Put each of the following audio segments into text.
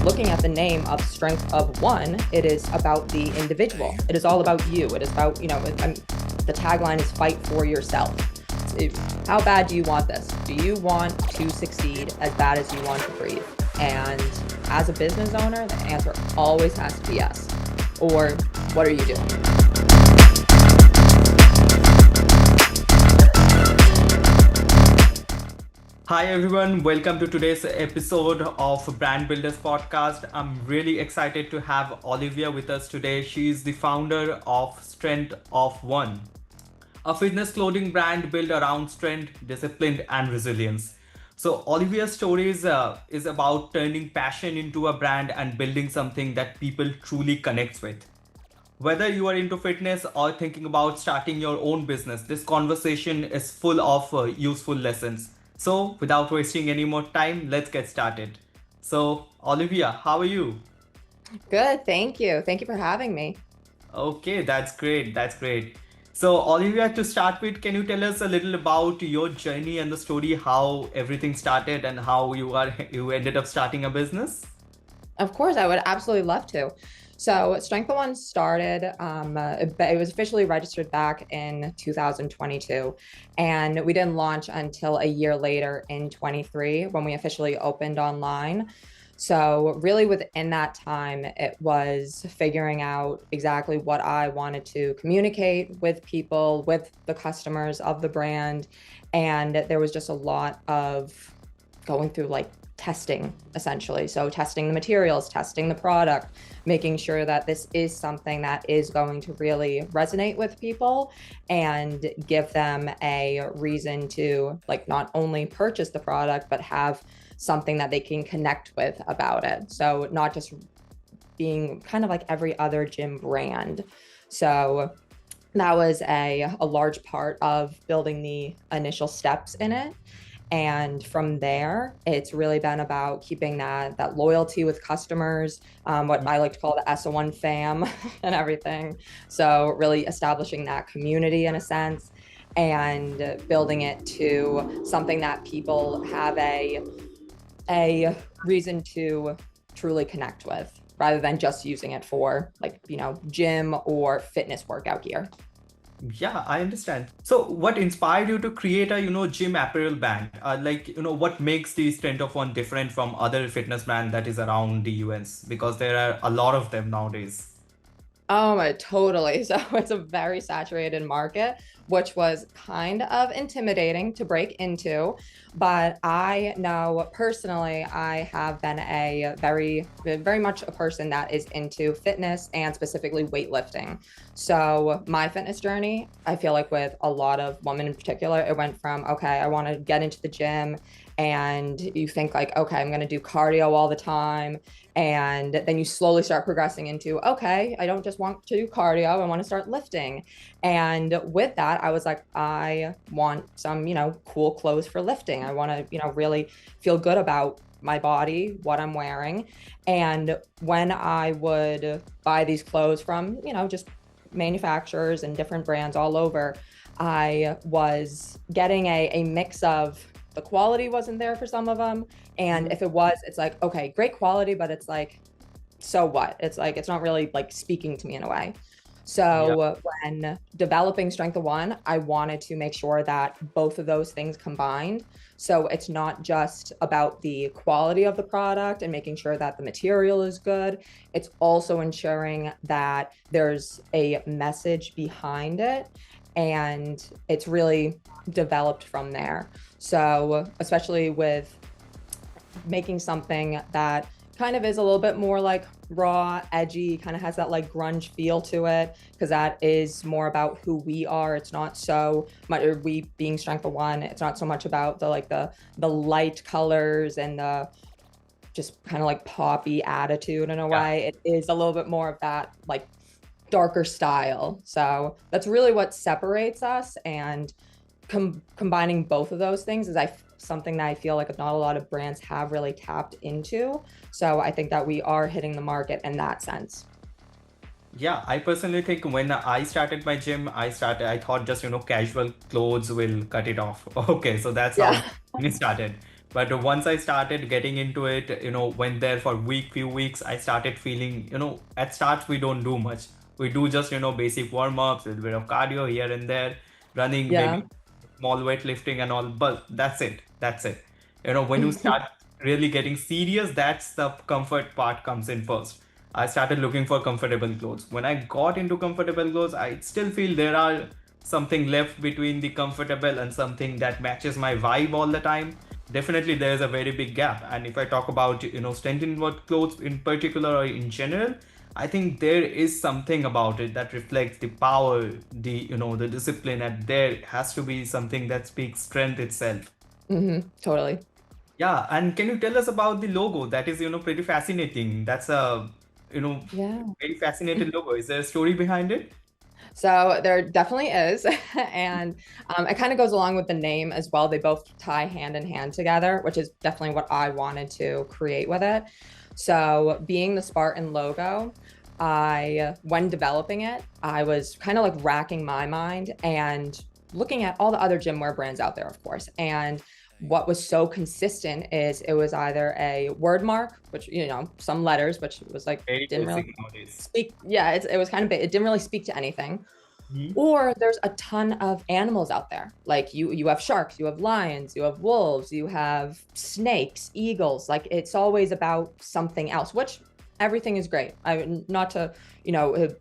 looking at the name of Strength of One, it is about the individual. It is all about you. It is about, the tagline is fight for yourself. How bad do you want this? Do you want to succeed as bad as you want to breathe? And as a business owner, the answer always has to be yes. Or what are you doing? Hi everyone, welcome to today's episode of Brand Builders Podcast. I'm really excited to have Olivia with us today. She is the founder of Strength of One, a fitness clothing brand built around strength, discipline, and resilience. So Olivia's story is about turning passion into a brand and building something that people truly connect with. Whether you are into fitness or thinking about starting your own business, this conversation is full of useful lessons. So, without wasting any more time, let's get started. So, Olivia, how are you? Good. Thank you. Thank you for having me. Okay, that's great. That's great. So, Olivia, to start with, can you tell us a little about your journey and the story, how everything started and how you ended up starting a business? Of course, I would absolutely love to. So, Strength of One started, it was officially registered back in 2022, and we didn't launch until a year later in 23 when we officially opened online. So, really, within that time, it was figuring out exactly what I wanted to communicate with people, with the customers of the brand. And there was just a lot of going through like testing essentially. So testing the materials, testing the product, making sure that this is something that is going to really resonate with people and give them a reason to like not only purchase the product, but have something that they can connect with about it. So not just being kind of like every other gym brand. So that was a large part of building the initial steps in it. And from there, it's really been about keeping that loyalty with customers, what I like to call the SO1 fam and everything. So really establishing that community in a sense and building it to something that people have a reason to truly connect with rather than just using it for like, gym or fitness workout gear. Yeah, I understand. So, what inspired you to create a gym apparel brand? What makes the Strength of One different from other fitness brand that is around the US? Because there are a lot of them nowadays. Oh my, totally. So it's a very saturated market, which was kind of intimidating to break into. But I know personally, I have been very much a person that is into fitness and specifically weightlifting. So my fitness journey, I feel like with a lot of women in particular, it went from, okay, I want to get into the gym. And you think like, okay, I'm going to do cardio all the time. And then you slowly start progressing into, okay, I don't just want to do cardio, I want to start lifting. And with that, I was like, I want some, cool clothes for lifting. I want to, really feel good about my body, what I'm wearing. And when I would buy these clothes from, just manufacturers and different brands all over, I was getting a mix of the quality wasn't there for some of them. And if it was, it's like, okay, great quality, but it's like, so what? It's like, it's not really like speaking to me in a way. Yeah. So when developing Strength of One, I wanted to make sure that both of those things combined. So it's not just about the quality of the product and making sure that the material is good. It's also ensuring that there's a message behind it and it's really developed from there. So especially with making something that kind of is a little bit more like raw, edgy, kind of has that like grunge feel to it, because that is more about who we are. It's not so much, or we being Strength of One, it's not so much about the light colors and the just kind of like poppy attitude in a Yeah. way. It is a little bit more of that like darker style. So that's really what separates us. And combining both of those things is something that I feel like not a lot of brands have really tapped into. So I think that we are hitting the market in that sense. Yeah, I personally think when I started my gym, I thought just, casual clothes will cut it off. Okay, so that's Yeah. how it started. But once I started getting into it, went there for few weeks, I started feeling, at starts we don't do much. We do just, basic warm-ups, a little bit of cardio here and there, running, maybe Yeah. small weightlifting and all, but that's it. That's it. When you start really getting serious, that's the comfort part comes in first. I started looking for comfortable clothes. When I got into comfortable clothes, I still feel there are something left between the comfortable and something that matches my vibe all the time. Definitely there is a very big gap. And if I talk about, strength in what clothes in particular or in general, I think there is something about it that reflects the power, the discipline, and there has to be something that speaks strength itself. Totally. Yeah, and can you tell us about the logo? That is, pretty fascinating. That's a, you know, Yeah. very fascinating logo. Is there a story behind it? So there definitely is. And it kind of goes along with the name as well. They both tie hand in hand together, which is definitely what I wanted to create with it. So being the Spartan logo, when developing it, I was kind of like racking my mind and looking at all the other gym wear brands out there, of course. And what was so consistent is it was either a word mark, which, some letters, which was like, Very didn't really basic nowadays. speak. Yeah, it was kind of big. It didn't really speak to anything. Mhm. Or there's a ton of animals out there. Like you have sharks, you have lions, you have wolves, you have snakes, eagles. Like it's always about something else, which everything is great. I not to,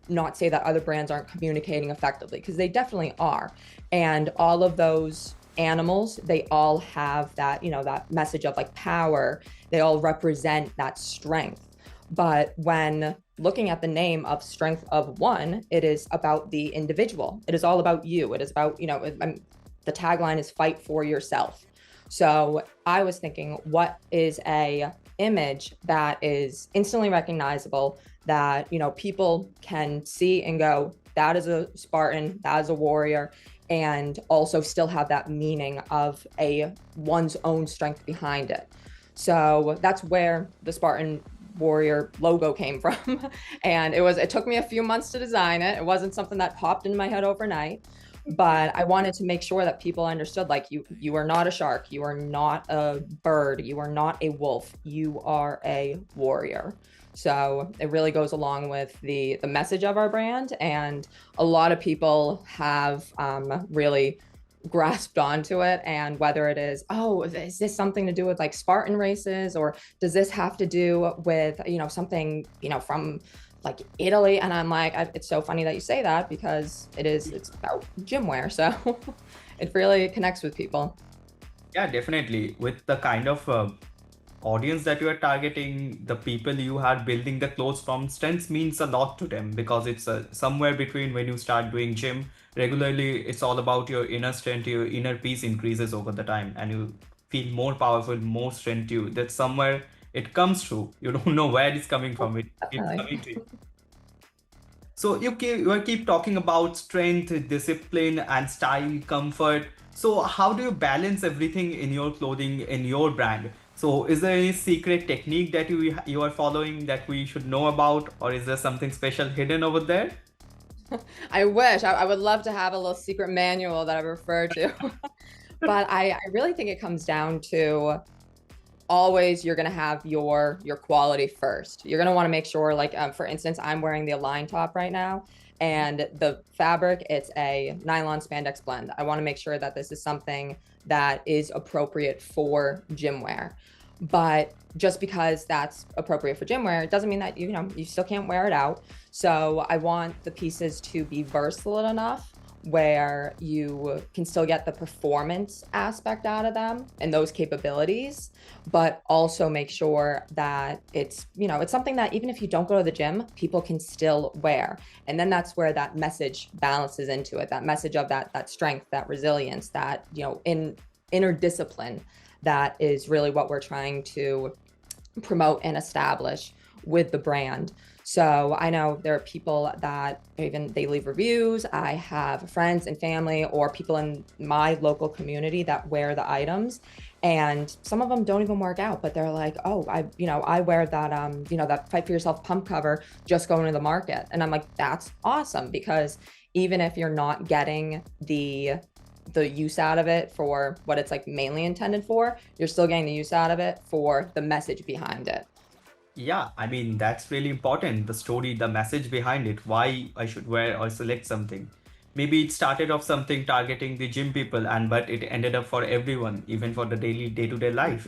not say that other brands aren't communicating effectively, because they definitely are. And all of those animals, they all have that, that message of like power. They all represent that strength. But when looking at the name of Strength of One, it is about the individual. It is all about you. It is about, the tagline is fight for yourself. So I was thinking, what is a image that is instantly recognizable, that, people can see and go, that is a Spartan, that is a warrior, and also still have that meaning of one's own strength behind it. So that's where the Spartan warrior logo came from. And it took me a few months to design it. It wasn't something that popped into my head overnight, but I wanted to make sure that people understood, like, you are not a shark, you are not a bird, you are not a wolf, you are a warrior. So it really goes along with the message of our brand. And a lot of people have really grasped onto it. And whether it is, oh, is this something to do with like Spartan races, or does this have to do with, something, from like Italy? And I'm like, it's so funny that you say that, because it's about gym wear. So it really connects with people. Yeah, definitely. With the kind of audience that you are targeting, the people you are building the clothes from, strength means a lot to them, because it's somewhere between when you start doing gym regularly, it's all about your inner strength, your inner peace increases over the time, and you feel more powerful, more strength to you. That's somewhere it comes through. You don't know where it's coming from. It keeps Definitely. coming to you. So you keep talking about strength, discipline, and style, comfort. So how do you balance everything in your clothing, in your brand? So is there any secret technique that you are following that we should know about, or is there something special hidden over there? I wish I would love to have a little secret manual that I refer to. But I really think it comes down to, always you're going to have your quality first. You're going to want to make sure, like, for instance, I'm wearing the Align top right now, and the fabric, it's a nylon spandex blend. I want to make sure that this is something that is appropriate for gym wear. But just because that's appropriate for gym wear, it doesn't mean that you still can't wear it out. So I want the pieces to be versatile enough where you can still get the performance aspect out of them and those capabilities, but also make sure that it's something that even if you don't go to the gym, people can still wear. And then that's where that message balances into it, that message of that strength, that resilience, that, inner discipline. That is really what we're trying to promote and establish with the brand. So I know there are people that even they leave reviews. I have friends and family or people in my local community that wear the items, and some of them don't even work out, but they're like, oh, I wear that, that Fight for Yourself pump cover just going to the market. And I'm like, that's awesome, because even if you're not getting the the use out of it for what it's like mainly intended for, you're still getting the use out of it for the message behind it. Yeah, I mean, that's really important. The story, the message behind it, why I should wear or select something. Maybe it started off something targeting the gym people, and but it ended up for everyone, even for the daily day-to-day life.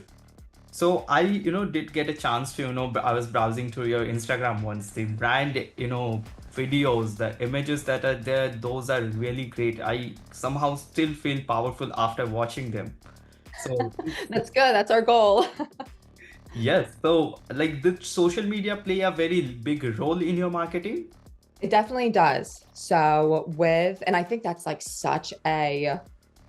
So I, did get a chance to, I was browsing through your Instagram once. The brand, videos, the images that are there, those are really great. I somehow still feel powerful after watching them. So That's good. That's our goal. yes, so like did social media play a very big role in your marketing? It definitely does. So and I think that's like such a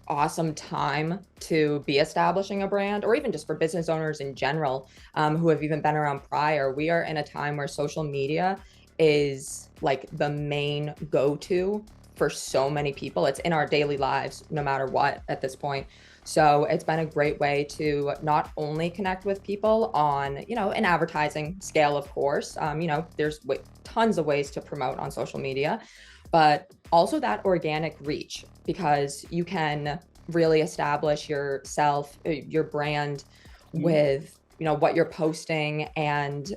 awesome time to be establishing a brand, or even just for business owners in general, who have even been around prior. We are in a time where social media is like the main go-to for so many people. It's in our daily lives, no matter what at this point. So it's been a great way to not only connect with people on, an advertising scale, of course. There's tons of ways to promote on social media, but also that organic reach, because you can really establish yourself, your brand with, what you're posting. And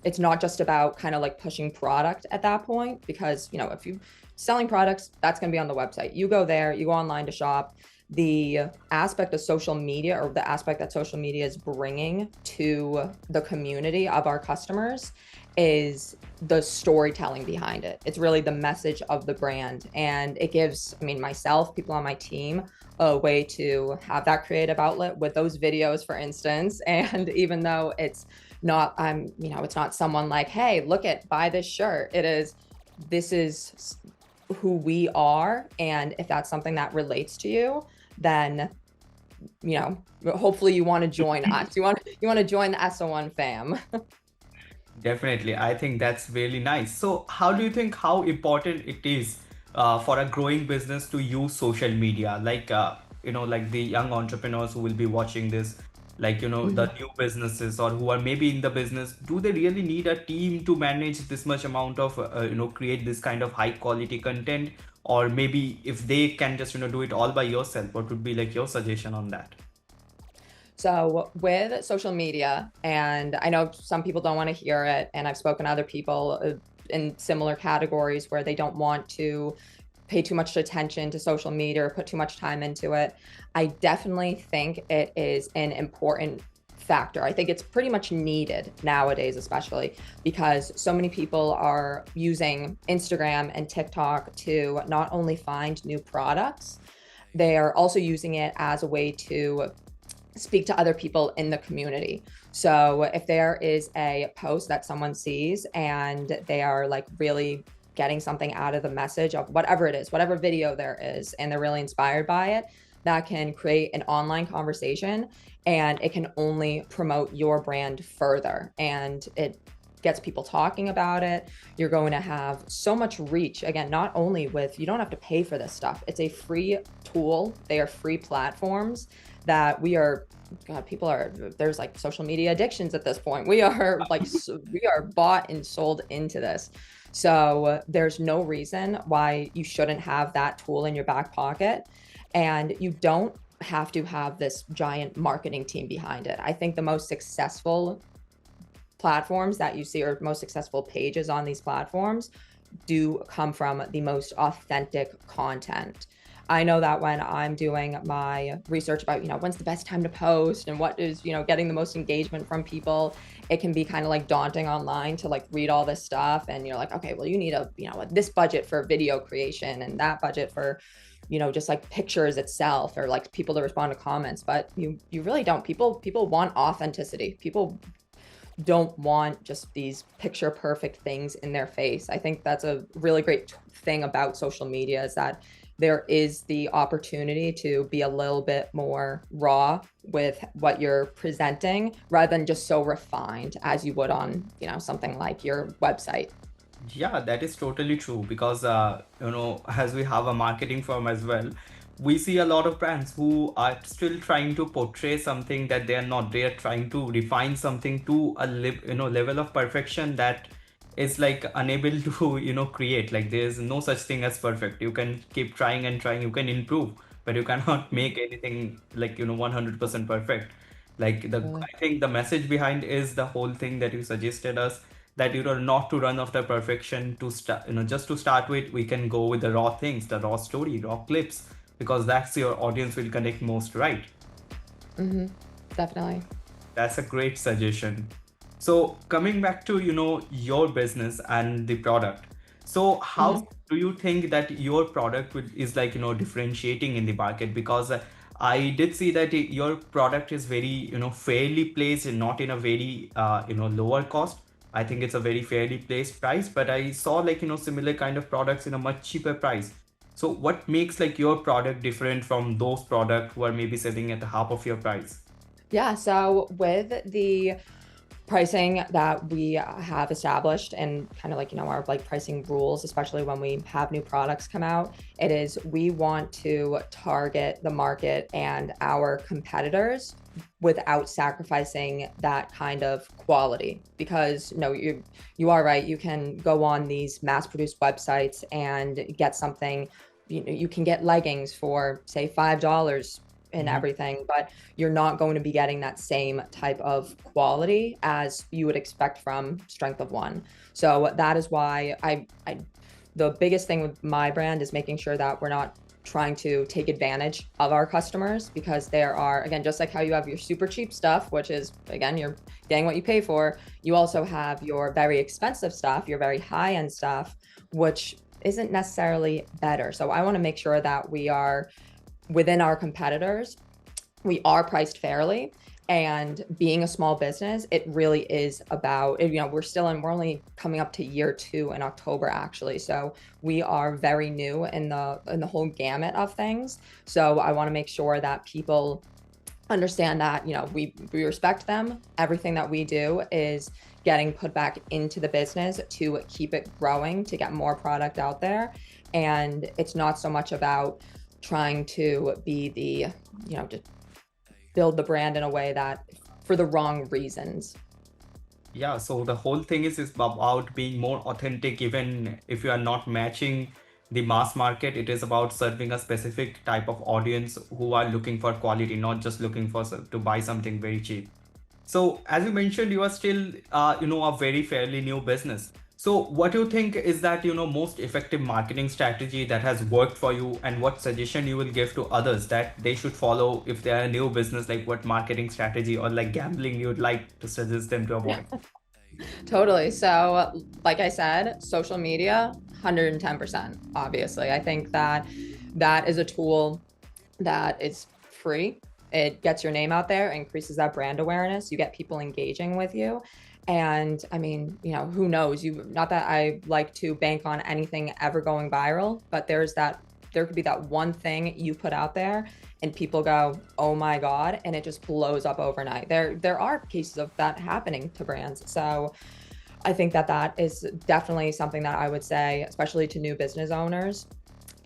it's not just about kind of like pushing product at that point, because, if you're selling products, that's going to be on the website. You go there, you go online to shop. The aspect of social media, or the aspect that social media is bringing to the community of our customers, is the storytelling behind it. It's really the message of the brand. And it gives, myself, people on my team, a way to have that creative outlet with those videos, for instance. And even though it's not, it's not someone like, hey, buy this shirt. This is who we are. And if that's something that relates to you, then, hopefully you want to join us. You want to join the SO1 fam. Definitely, I think that's really nice. So, how do you think how important it is for a growing business to use social media? Like, like the young entrepreneurs who will be watching this, like, the Mhm. new businesses or who are maybe in the business, do they really need a team to manage this much amount of, create this kind of high quality content? Or maybe if they can just, do it all by yourself, what would be like your suggestion on that? So with social media, and I know some people don't want to hear it, and I've spoken to other people in similar categories where they don't want to pay too much attention to social media or put too much time into it. I definitely think it is an important factor. I think it's pretty much needed nowadays, especially because so many people are using Instagram and TikTok to not only find new products, they are also using it as a way to speak to other people in the community. So if there is a post that someone sees and they are like really getting something out of the message of whatever it is, whatever video there is, and they're really inspired by it, that can create an online conversation, and it can only promote your brand further. And it gets people talking about it. You're going to have so much reach. Again, not only with, you don't have to pay for this stuff. It's a free tool. They are free platforms that there's like social media addictions at this point. We are we are bought and sold into this. So there's no reason why you shouldn't have that tool in your back pocket. And you don't have to have this giant marketing team behind it. I think the most successful platforms that you see, or most successful pages on these platforms, do come from the most authentic content. I know that when I'm doing my research about, when's the best time to post and what is, getting the most engagement from people, it can be kind of like daunting online to like read all this stuff. And you're like, okay, well, you need this budget for video creation and that budget for, just like pictures itself, or like people to respond to comments. But you really don't. People want authenticity. People don't want just these picture perfect things in their face. I think that's a really great thing about social media, is that there is the opportunity to be a little bit more raw with what you're presenting, rather than just so refined as you would on, something like your website. Yeah, that is totally true because as we have a marketing firm as well, we see a lot of brands who are still trying to portray something that they are not. They are trying to refine something to a level of perfection that is like unable to create. Like there is no such thing as perfect. You can keep trying and trying. You can improve, but you cannot make anything like, 100% perfect. Like Totally. I think the message behind is the whole thing that you suggested us, that not to run after perfection, to start, just to start with, we can go with the raw things, the raw story, raw clips, because that's your audience will connect most, right? Hmm. Definitely. That's a great suggestion. So coming back to, your business and the product. So Hmm. how do you think that your product is like, differentiating in the market? Because I did see that your product is very, fairly placed and not in a very, lower cost. I think it's a very fairly placed price, but I saw like, similar kind of products in a much cheaper price. So what makes like your product different from those products who are maybe selling at the half of your price? Yeah. So with the pricing that we have established and kind of like, our like pricing rules, especially when we have new products come out, it is we want to target the market and our competitors without sacrificing that kind of quality. Because no, you are right, you can go on these mass produced websites and get something. You can get leggings for say $5 and everything, but you're not going to be getting that same type of quality as you would expect from Strength of One. So that is why the biggest thing with my brand is making sure that we're not trying to take advantage of our customers, because there are, again, just like how you have your super cheap stuff, which is, again, you're getting what you pay for, you also have your very expensive stuff, your very high end stuff, which isn't necessarily better. So I want to make sure that we are within our competitors, we are priced fairly. And being a small business, it really is about, we're only coming up to year 2 in October, actually. So we are very new in the whole gamut of things. So I want to make sure that people understand that, we respect them. Everything that we do is getting put back into the business to keep it growing, to get more product out there. And it's not so much about trying to be to build the brand in a way that for the wrong reasons. Yeah, so the whole thing is about being more authentic, even if you are not matching the mass market. It is about serving a specific type of audience who are looking for quality, not just looking for to buy something very cheap. So as you mentioned, you are still, a very fairly new business. So what do you think is that, most effective marketing strategy that has worked for you, and what suggestion you will give to others that they should follow if they are a new business, like what marketing strategy or like gambling you would like to suggest them to avoid? Totally. So, like I said, social media, 110%. Obviously, I think that that is a tool that is free. It gets your name out there, increases that brand awareness. You get people engaging with you. And I mean, who knows? Not that I like to bank on anything ever going viral, but there could be that one thing you put out there and people go, "Oh my God," and it just blows up overnight. There are cases of that happening to brands. So I think that that is definitely something that I would say, especially to new business owners,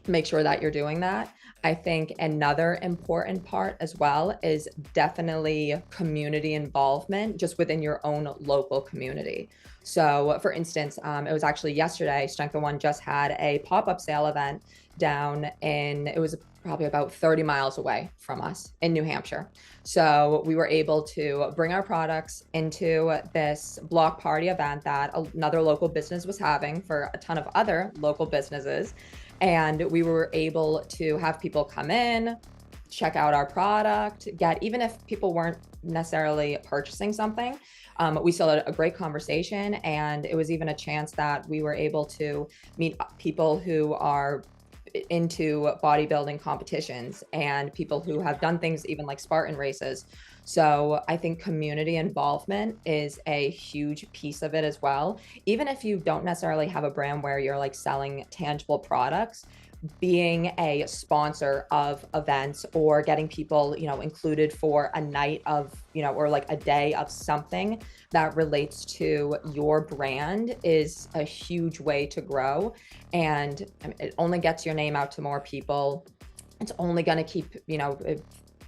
make sure that you're doing that. I think another important part as well is definitely community involvement just within your own local community. So, for instance, it was actually yesterday, Strength of One just had a pop up sale event down in, it was probably about 30 miles away from us in New Hampshire. So, we were able to bring our products into this block party event that another local business was having for a ton of other local businesses. And we were able to have people come in, check out our product, even if people weren't necessarily purchasing something, we still had a great conversation. And it was even a chance that we were able to meet people who are into bodybuilding competitions and people who have done things even like Spartan races. So I think community involvement is a huge piece of it as well. Even if you don't necessarily have a brand where you're like selling tangible products, being a sponsor of events or getting people, included for a night of, or like a day of something that relates to your brand is a huge way to grow. And it only gets your name out to more people. It's only going to keep,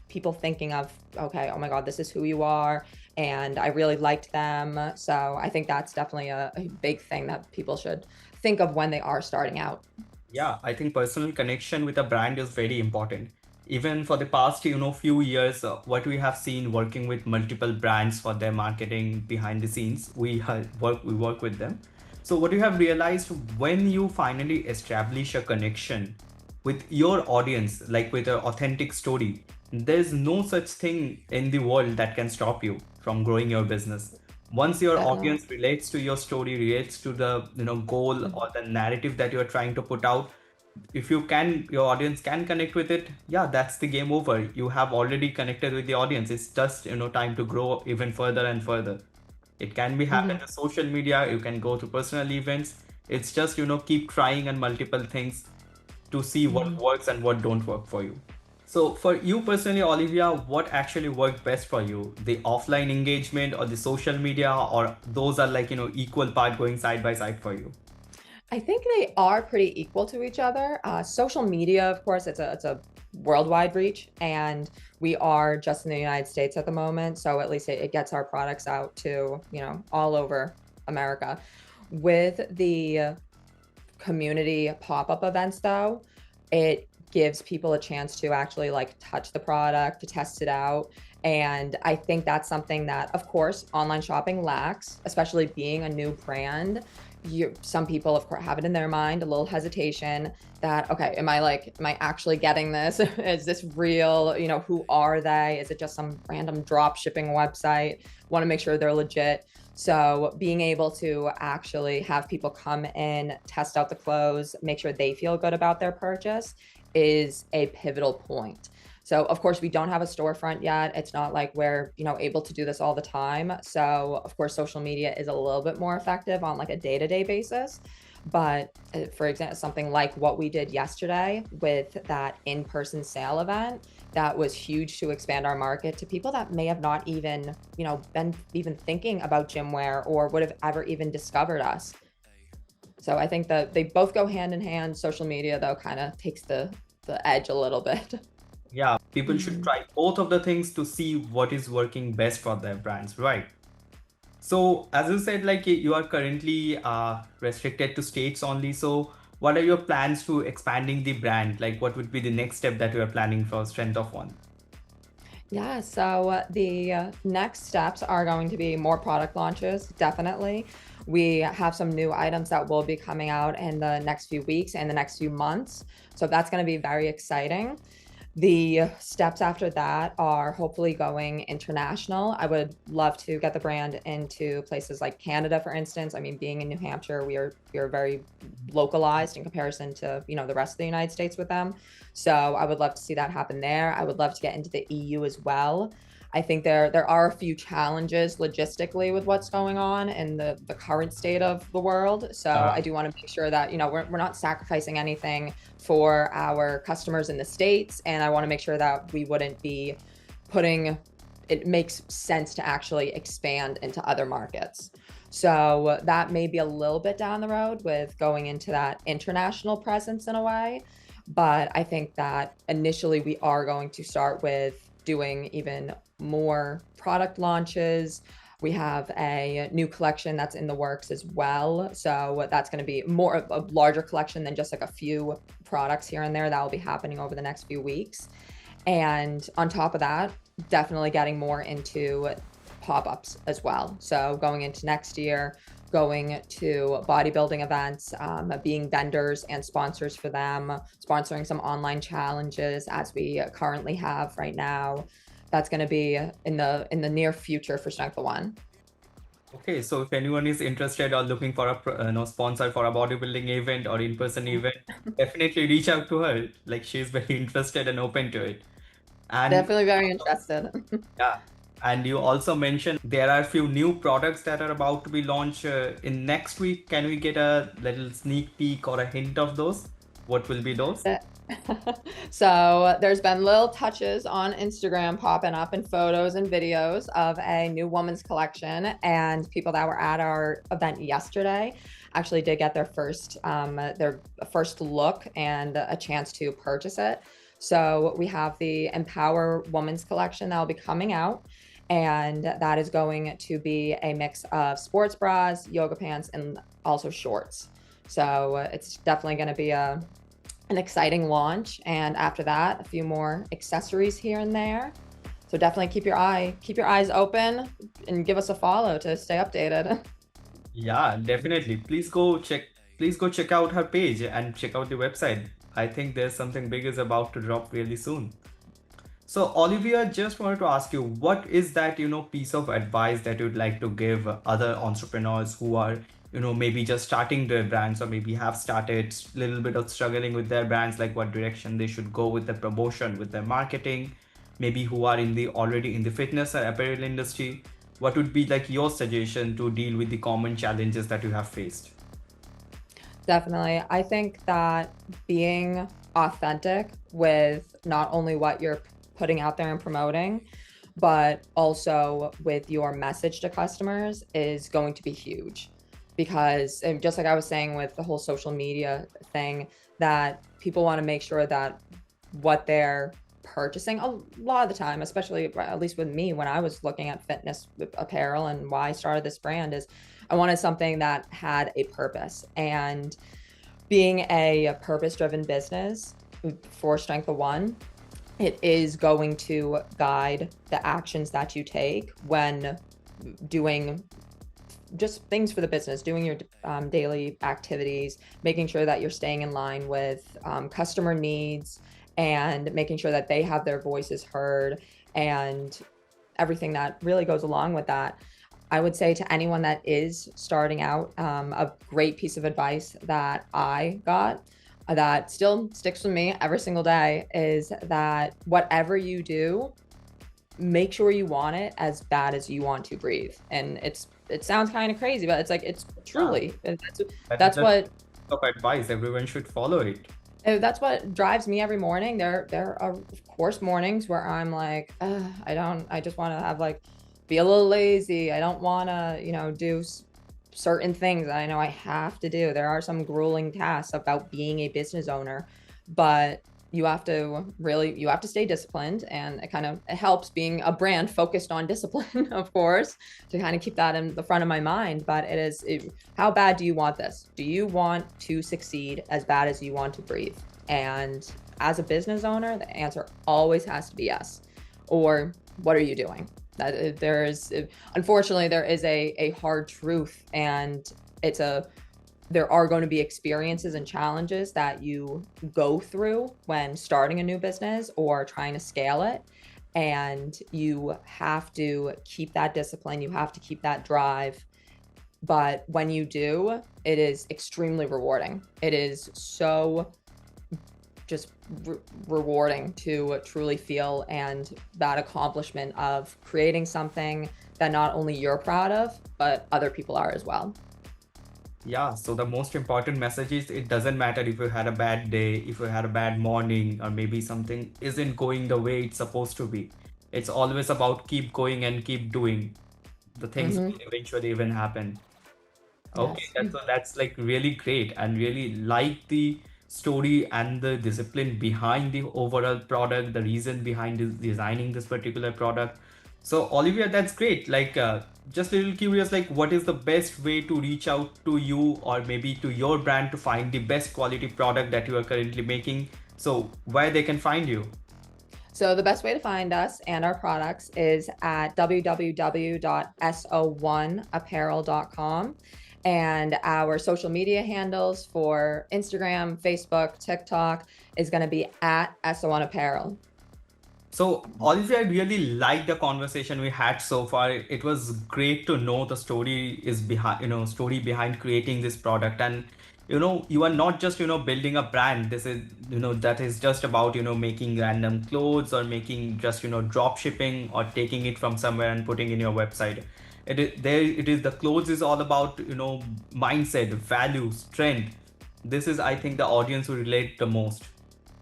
people thinking of, okay, oh my God, this is who you are. And I really liked them. So I think that's definitely a big thing that people should think of when they are starting out. Yeah, I think personal connection with a brand is very important. Even for the past, few years, what we have seen working with multiple brands for their marketing behind the scenes, we work with them. So what you have realized, when you finally establish a connection with your audience, like with an authentic story, there's no such thing in the world that can stop you from growing your business. Once your Definitely. audience relates to your story, relates to the goal or the narrative that you are trying to put out, if your audience can connect with it, yeah, that's the game over. You have already connected with the audience. It's just time to grow even further and further. It can be happen Mhm. to social media, you can go to personal events. It's just keep trying on multiple things to see what Mhm. works and what don't work for you. So for you personally, Olivia, what actually worked best for you, the offline engagement or the social media, or those are like equal part going side by side for you? I think they are pretty equal to each other. Social media, of course, it's a worldwide reach, and we are just in the United States at the moment, so at least it gets our products out to all over America. With the community pop-up events, though, it gives people a chance to actually like touch the product, to test it out. And I think that's something that, of course, online shopping lacks, especially being a new brand. Some people, of course, have it in their mind, a little hesitation that, okay, am I actually getting this? Is this real? Who are they? Is it just some random drop shipping website? Want to make sure they're legit. So being able to actually have people come in, test out the clothes, make sure they feel good about their purchase is a pivotal point. So of course we don't have a storefront yet. It's not like we're, able to do this all the time. So of course social media is a little bit more effective on like a day-to-day basis. But for example, something like what we did yesterday with that in-person sale event, that was huge to expand our market to people that may have not even, been even thinking about gym wear or would have ever even discovered us. So I think that they both go hand in hand. Social media, though, kind of takes the edge a little bit. Yeah, people should Mhm. try both of the things to see what is working best for their brands, right? So, as you said, like you are currently restricted to states only. So, what are your plans to expanding the brand? Like, what would be the next step that you are planning for Strength of One? Yeah, so the next steps are going to be more product launches, definitely. We have some new items that will be coming out in the next few weeks and the next few months. So that's going to be very exciting. The steps after that are hopefully going international. I would love to get the brand into places like Canada, for instance. I mean, being in New Hampshire, we are very localized in comparison to, the rest of the United States with them. So I would love to see that happen there. I would love to get into the EU as well. I think there are a few challenges logistically with what's going on in the current state of the world. So I do want to make sure that, we're not sacrificing anything for our customers in the States. And I want to make sure that we wouldn't be putting, it makes sense to actually expand into other markets. So that may be a little bit down the road with going into that international presence in a way. But I think that initially we are going to start with doing even more product launches. We have a new collection that's in the works as well. So that's going to be more of a larger collection than just like a few products here and there that will be happening over the next few weeks. And on top of that, definitely getting more into pop-ups as well. So going into next year, going to bodybuilding events, being vendors and sponsors for them, sponsoring some online challenges as we currently have right now. That's going to be in the near future for Strength of One. Okay, so if anyone is interested or looking for a sponsor for a bodybuilding event or in-person event, definitely reach out to her. Like she's very interested and open to it. And Definitely very interested. yeah, and you also mentioned there are a few new products that are about to be launched in next week. Can we get a little sneak peek or a hint of those? What will be those? So there's been little touches on Instagram popping up in photos and videos of a new woman's collection, and people that were at our event yesterday actually did get their first look and a chance to purchase it. So we have the Empower Woman's collection that will be coming out, and that is going to be a mix of sports bras, yoga pants, and also shorts. So it's definitely going to be an exciting launch. And after that, a few more accessories here and there. So definitely keep your eyes open and give us a follow to stay updated. Yeah, definitely. Please go check out her page and check out the website. I think there's something big is about to drop really soon. So, Olivia, just wanted to ask you, what is that, piece of advice that you'd like to give other entrepreneurs who are, maybe just starting their brands or maybe have started a little bit of struggling with their brands, like what direction they should go with the promotion, with their marketing, maybe who are in the already in the fitness or apparel industry. What would be like your suggestion to deal with the common challenges that you have faced? Definitely. I think that being authentic with not only what you're putting out there and promoting, but also with your message to customers is going to be huge. Because just like I was saying with the whole social media thing, that people want to make sure that what they're purchasing a lot of the time, especially at least with me when I was looking at fitness apparel and why I started this brand, is I wanted something that had a purpose. And being a purpose driven business for Strength of One, it is going to guide the actions that you take when doing just things for the business, doing your daily activities, making sure that you're staying in line with customer needs and making sure that they have their voices heard and everything that really goes along with that. I would say to anyone that is starting out, a great piece of advice that I got that still sticks with me every single day is that whatever you do, make sure you want it as bad as you want to breathe. And it sounds kind of crazy, but it's like it's Yeah, truly that is that's the what of advice. Everyone should follow it. that's what drives me every morning. There are of course mornings where I'm like, I just want to have like be a little lazy. I don't want to, do certain things that I know I have to do. There are some grueling tasks about being a business owner, but you have to stay disciplined, and it helps being a brand focused on discipline, of course, to kind of keep that in the front of my mind. But how bad do you want this? Do you want to succeed as bad as you want to breathe? And as a business owner, the answer always has to be yes. Or what are you doing? That there is, unfortunately, there is a hard truth, and it's a there are going to be experiences and challenges that you go through when starting a new business or trying to scale it. And you have to keep that discipline, you have to keep that drive. But when you do, it is extremely rewarding. It is so just rewarding to truly feel and that accomplishment of creating something that not only you're proud of, but other people are as well. Yeah, so the most important message is it doesn't matter if you had a bad day, if you had a bad morning, or maybe something isn't going the way it's supposed to be. It's always about keep going and keep doing. The things will Hmm. eventually even happen. Okay, Yes. that's like really great and really like the story and the discipline behind the overall product, the reason behind designing this particular product. So Olivia, that's great. Like, just a little curious, like, what is the best way to reach out to you or maybe to your brand to find the best quality product that you are currently making? So where they can find you? So the best way to find us and our products is at www.so1apparel.com. And our social media handles for Instagram, Facebook, TikTok is going to be at So1Apparel. So, Olivia, I really liked the conversation we had so far. It was great to know the story is behind, story behind creating this product. And, you are not just, building a brand. This is, that is just about, making random clothes or making just, drop shipping or taking it from somewhere and putting in your website. It is the clothes is all about, mindset, value, strength. This is, I think, the audience who relate the most.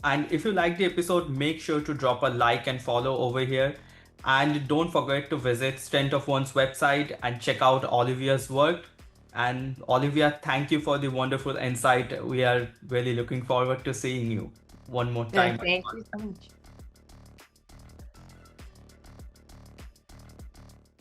And if you like the episode, make sure to drop a like and follow over here. And don't forget to visit Strength of One's website and check out Olivia's work. And Olivia, thank you for the wonderful insight. We are really looking forward to seeing you one more time. Thank you so much.